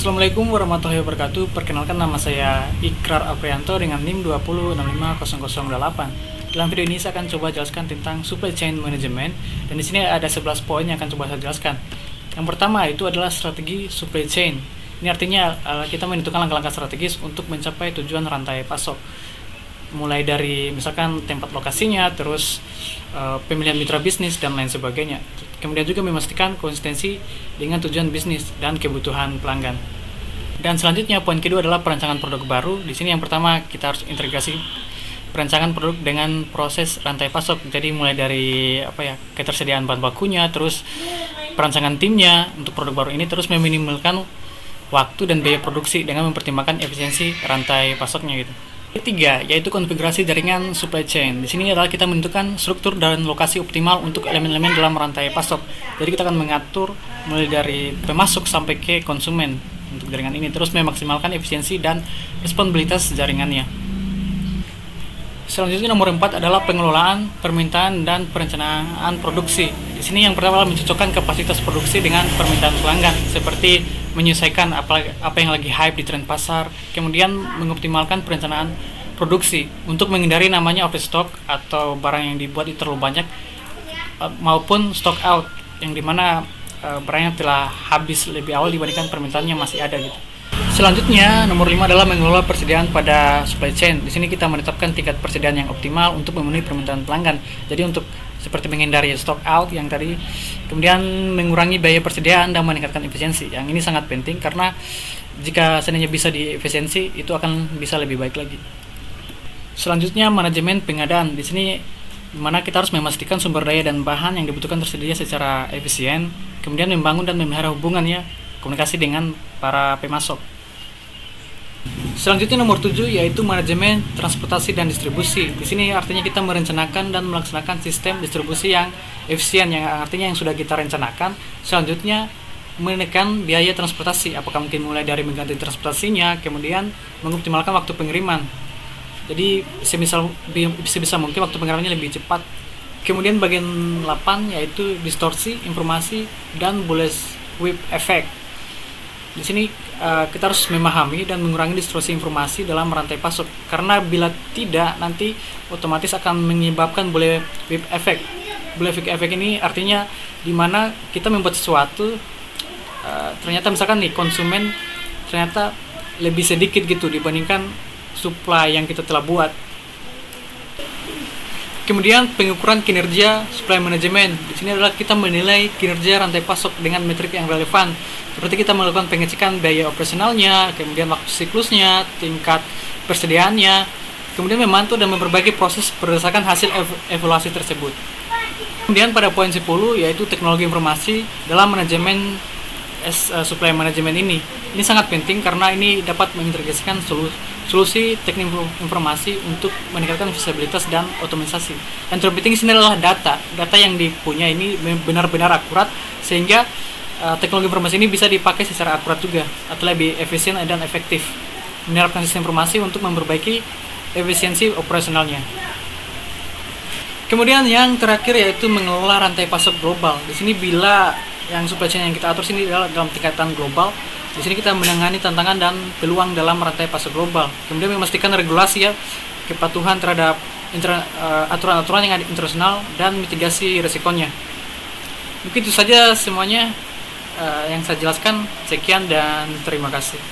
Assalamualaikum warahmatullahi wabarakatuh. Perkenalkan, nama saya Ikrar Aprianto dengan NIM 2065008. Dalam video ini saya akan coba jelaskan tentang supply chain management, dan di sini ada 11 poin yang akan coba saya jelaskan. Yang pertama itu adalah strategi supply chain. Ini artinya kita menentukan langkah-langkah strategis untuk mencapai tujuan rantai pasok. Mulai dari misalkan tempat lokasinya, terus pemilihan mitra bisnis dan lain sebagainya. Kemudian juga memastikan konsistensi dengan tujuan bisnis dan kebutuhan pelanggan. Dan selanjutnya poin kedua adalah perancangan produk baru. Di sini yang pertama kita harus integrasi perancangan produk dengan proses rantai pasok. Jadi mulai dari ketersediaan bahan bakunya, terus perancangan timnya untuk produk baru ini, terus meminimalkan waktu dan biaya produksi dengan mempertimbangkan efisiensi rantai pasoknya gitu. Ketiga, yaitu konfigurasi jaringan supply chain. Di sini adalah kita menentukan struktur dan lokasi optimal untuk elemen-elemen dalam rantai pasok. Jadi kita akan mengatur mulai dari pemasok sampai ke konsumen untuk jaringan ini, terus memaksimalkan efisiensi dan responsibilitas jaringannya. Selanjutnya nomor 4 adalah pengelolaan, permintaan, dan perencanaan produksi. Di sini yang pertama adalah mencocokkan kapasitas produksi dengan permintaan pelanggan, seperti menyesuaikan apa yang lagi hype di tren pasar, kemudian mengoptimalkan perencanaan produksi untuk menghindari namanya overstock atau barang yang dibuat itu terlalu banyak, maupun stock out yang dimana barangnya telah habis lebih awal dibandingkan permintaannya masih ada gitu. Selanjutnya, nomor 5 adalah mengelola persediaan pada supply chain. Di sini kita menetapkan tingkat persediaan yang optimal untuk memenuhi permintaan pelanggan. Jadi untuk seperti menghindari stock out yang tadi, kemudian mengurangi biaya persediaan dan meningkatkan efisiensi. Yang ini sangat penting karena jika seandainya bisa diefisiensi, itu akan bisa lebih baik lagi. Selanjutnya, manajemen pengadaan. Di sini dimana kita harus memastikan sumber daya dan bahan yang dibutuhkan tersedia secara efisien, kemudian membangun dan memelihara hubungannya komunikasi dengan para pemasok. Selanjutnya nomor 7 yaitu manajemen transportasi dan distribusi. Di sini artinya kita merencanakan dan melaksanakan sistem distribusi yang efisien, yang artinya yang sudah kita rencanakan. Selanjutnya menekan biaya transportasi, apakah mungkin mulai dari mengganti transportasinya, kemudian mengoptimalkan waktu pengiriman. Jadi sebisa mungkin waktu pengirimannya lebih cepat. Kemudian bagian 8 yaitu distorsi informasi dan bullseye effect. Di sini kita harus memahami dan mengurangi distorsi informasi dalam rantai pasok, karena bila tidak nanti otomatis akan menyebabkan bullseye effect. Bullseye effect ini artinya di mana kita membuat sesuatu ternyata misalkan nih konsumen ternyata lebih sedikit gitu dibandingkan supply yang kita telah buat. Kemudian pengukuran kinerja supply management. Di sini adalah kita menilai kinerja rantai pasok dengan metrik yang relevan. Seperti kita melakukan pengecekan biaya operasionalnya, kemudian waktu siklusnya, tingkat persediaannya, kemudian memantau dan memperbaiki proses berdasarkan hasil evaluasi tersebut. Kemudian pada poin 10 yaitu teknologi informasi dalam manajemen supply management ini. Ini sangat penting karena ini dapat mengintegrasikan solusi teknik informasi untuk meningkatkan visibilitas dan otomatisasi. Yang terpenting di sini adalah data yang dipunya ini benar-benar akurat, sehingga teknologi informasi ini bisa dipakai secara akurat juga atau lebih efisien dan efektif, menerapkan sistem informasi untuk memperbaiki efisiensi operasionalnya. Kemudian yang terakhir yaitu mengelola rantai pasok global. Di sini bila yang supply chain yang kita atur sini adalah dalam tingkatan global. Di sini kita menangani tantangan dan peluang dalam rantai pasok global. Kemudian memastikan regulasi kepatuhan terhadap aturan-aturan yang ada internasional dan mitigasi resikonya. Mungkin itu saja semuanya yang saya jelaskan. Sekian dan terima kasih.